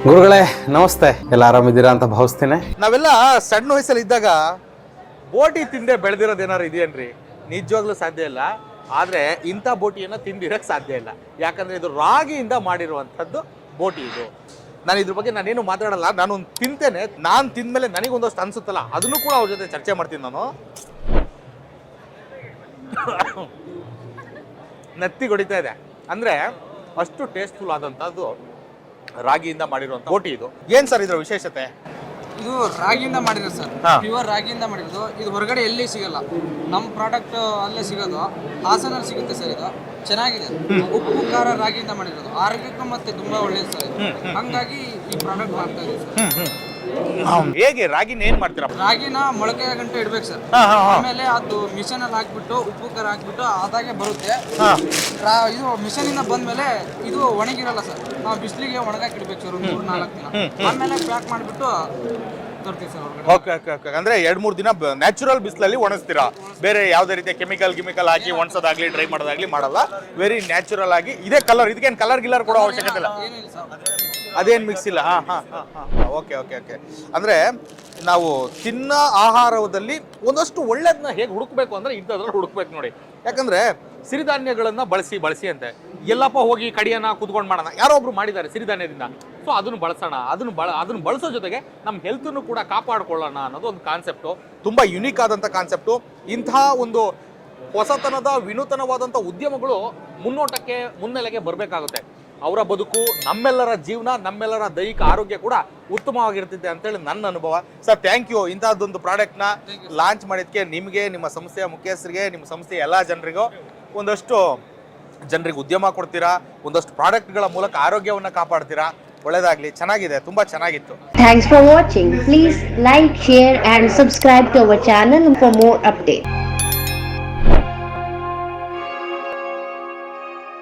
ಗುರುಗಳೇ ನಮಸ್ತೆ, ಎಲ್ಲ ಆರಾಮಿದ್ದೀರಾ ಅಂತ ಭಾವಿಸ್ತೇನೆ. ನಾವೆಲ್ಲ ಸಣ್ಣ ವಯಸ್ಸಲ್ಲಿ ಇದ್ದಾಗ ಬೋಟಿ ತಿಂದೆ ಬೆಳೆದಿರೋದು ಏನಾರು ಇದೆಯೇನ್ರಿ? ನಿಜವಾಗ್ಲೂ ಸಾಧ್ಯ ಇಲ್ಲ. ಆದ್ರೆ ಇಂಥ ಬೋಟಿಯನ್ನ ತಿಂದಿರಕ್ ಸಾಧ್ಯ ಇಲ್ಲ. ಯಾಕಂದ್ರೆ ಇದು ರಾಗಿಯಿಂದ ಮಾಡಿರುವಂಥದ್ದು ಬೋಟಿ. ಇದು ನಾನು ಇದ್ರ ಬಗ್ಗೆ ನಾನೇನು ಮಾತಾಡಲ್ಲ. ನಾನು ತಿಂತೇನೆ. ನಾನು ತಿಂದ್ಮೇಲೆ ನನಗೊಂದಷ್ಟು ಅನ್ಸುತ್ತಲ್ಲ, ಅದನ್ನು ಕೂಡ ಅವ್ರ ಜೊತೆ ಚರ್ಚೆ ಮಾಡ್ತೀನಿ. ನಾನು ನತ್ತಿ ಹೊಡಿತಾ ಇದೆ ಅಂದ್ರೆ ಅಷ್ಟು ಟೇಸ್ಟ್ಫುಲ್ ಆದಂತದ್ದು ರಾಗಿಯಿಂದ ಮಾಡಿರುವಂತ ಬೋಟಿ. ಇದು ಏನ್ ಸರ್ ಇದ್ರ ವಿಶೇಷತೆ? ಇದು ರಾಗಿಯಿಂದ ಮಾಡಿರೋದು ಸರ್, ಪ್ಯೂರ್ ರಾಗಿಯಿಂದ ಮಾಡಿರೋದು. ಇದು ಹೊರಗಡೆ ಎಲ್ಲಿ ಸಿಗಲ್ಲ. ನಮ್ಮ ಪ್ರಾಡಕ್ಟ್ ಅಲ್ಲೇ ಸಿಗೋದು, ಹಾಸನಲ್ಲಿ ಸಿಗುತ್ತೆ ಸರ್. ಇದು ಚೆನ್ನಾಗಿದೆ. ಉಪ್ಪು ಖಾರ ರಾಗಿಯಿಂದ ಮಾಡಿರೋದು, ಆರೋಗ್ಯಕ್ಕೆ ಮತ್ತೆ ತುಂಬಾ ಒಳ್ಳೇದು ಸರ್. ಹಂಗಾಗಿ ಈ ಪ್ರಾಡಕ್ಟ್ ಮಾಡ್ತಾ ಇದ್ದೀವಿ ಸರ್. ಹೇಗೆ ರಾಗಿನ ಏನ್ ಮಾಡ್ತೀರಾ? ರಾಗಿನ ಮೊಳಕೆ ಗಂಟೆ ಇಡ್ಬೇಕು ಸರ್. ಆಮೇಲೆ ಅದು ಮಿಷನ್ ಅಲ್ಲಿ ಹಾಕ್ಬಿಟ್ಟು ಉಪ್ಪು ಖಾರ ಹಾಕ್ಬಿಟ್ಟು ಅದಾಗೆ ಬರುತ್ತೆ. ಇದು ಮಿಷನ್ ಇಂದ ಬಂದ್ಮೇಲೆ ಇದು ಒಣಗಿರಲ್ಲ ಸರ್. ನಾವು ಬಿಸಿಲಿಗೆ ಒಣಗಾಕಿ ಇಡ್ಬೇಕು ಸರ್, 3-4 ದಿನ. ಆಮೇಲೆ ಪ್ಯಾಕ್ ಮಾಡಿಬಿಟ್ಟು ತರ್ತೀವಿ ಸರ್ ಹೊರಗಡೆ. ಓಕೆ. ಅಂದ್ರೆ 2-3 ದಿನ ನ್ಯಾಚುರಲ್ ಬಿಸಿಲಲ್ಲಿ ಒಣಗಿಸ್ತೀರಾ? ಬೇರೆ ಯಾವುದೇ ರೀತಿಯ ಕೆಮಿಕಲ್ ಹಾಕಿ ಒಣಸೋದಾಗ್ಲಿ ಡ್ರೈ ಮಾಡೋದಾಗ್ಲಿ ಮಾಡಲ್ಲ. ವೆರಿ ನ್ಯಾಚುರಲ್ ಆಗಿ ಇದೇ ಕಲರ್. ಇದಕ್ಕೇನು ಕಲರ್ ಕೂಡ ಅವಶ್ಯಕತೆ ಇಲ್ಲ. ಏನಿಲ್ಲ ಸರ್, ಅದೇನು ಮಿಕ್ಸ್ ಇಲ್ಲ. ಓಕೆ. ಅಂದ್ರೆ ನಾವು ತಿನ್ನ ಆಹಾರದಲ್ಲಿ ಒಂದಷ್ಟು ಒಳ್ಳೇದನ್ನ ಹೇಗೆ ಹುಡುಕ್ಬೇಕು ಅಂದ್ರೆ ಇಂಥದ್ರಲ್ಲಿ ಹುಡುಕ್ಬೇಕು ನೋಡಿ. ಯಾಕಂದ್ರೆ ಸಿರಿಧಾನ್ಯಗಳನ್ನ ಬಳಸಿ ಅಂತೆ. ಎಲ್ಲಪ್ಪ ಹೋಗಿ ಕಡಿಯನ್ನ ಕುತ್ಕೊಂಡು ಮಾಡೋಣ, ಯಾರೋ ಒಬ್ರು ಮಾಡಿದ್ದಾರೆ ಸಿರಿಧಾನ್ಯದಿಂದ. ಸೊ ಅದನ್ನು ಬಳಸೋಣ, ಅದನ್ನು ಬಳಸೋ ಜೊತೆಗೆ ನಮ್ಮ ಹೆಲ್ತನ್ನು ಕೂಡ ಕಾಪಾಡ್ಕೊಳ್ಳೋಣ ಅನ್ನೋದು ಒಂದು ಕಾನ್ಸೆಪ್ಟು. ತುಂಬಾ ಯುನೀಕ್ ಆದಂಥ ಕಾನ್ಸೆಪ್ಟು. ಇಂತಹ ಒಂದು ಹೊಸತನದ ವಿನೂತನವಾದಂಥ ಉದ್ಯಮಗಳು ಮುನ್ನೆಲೆಗೆ ಬರಬೇಕಾಗುತ್ತೆ. ಅವರ ಬದುಕು, ನಮ್ಮೆಲ್ಲರ ಜೀವನ, ನಮ್ಮೆಲ್ಲರ ದೈಹಿಕ ಆರೋಗ್ಯ ಕೂಡ ಉತ್ತಮವಾಗಿರ್ತಿದೆ ಅಂತೇಳಿ ನನ್ನ ಅನುಭವ. Sir thank you. ಇಂಥದ್ದೊಂದು ಪ್ರಾಡಕ್ಟ್ನ ಲಾಂಚ್ ಮಾಡಿದ್ದಕ್ಕೆ ನಿಮಗೆ, ನಿಮ್ಮ ಸಂಸ್ಥೆಯ ಮುಖ್ಯಸ್ಥರಿಗೆ, ನಿಮ್ಮ ಸಂಸ್ಥೆಯ ಎಲ್ಲ ಜನರಿಗೂ ಒಂದಷ್ಟು ಜನರಿಗೆ ಉದ್ಯಮ ಕೊಡ್ತೀರಾ, ಒಂದಷ್ಟು ಪ್ರಾಡಕ್ಟ್ಗಳ ಮೂಲಕ ಆರೋಗ್ಯವನ್ನು ಕಾಪಾಡ್ತೀರಾ. ಒಳ್ಳೆಯದಾಗಲಿ. ಚೆನ್ನಾಗಿದೆ, ತುಂಬ ಚೆನ್ನಾಗಿತ್ತು. Thanks for watching. Please like, share and subscribe to our channel for more updates.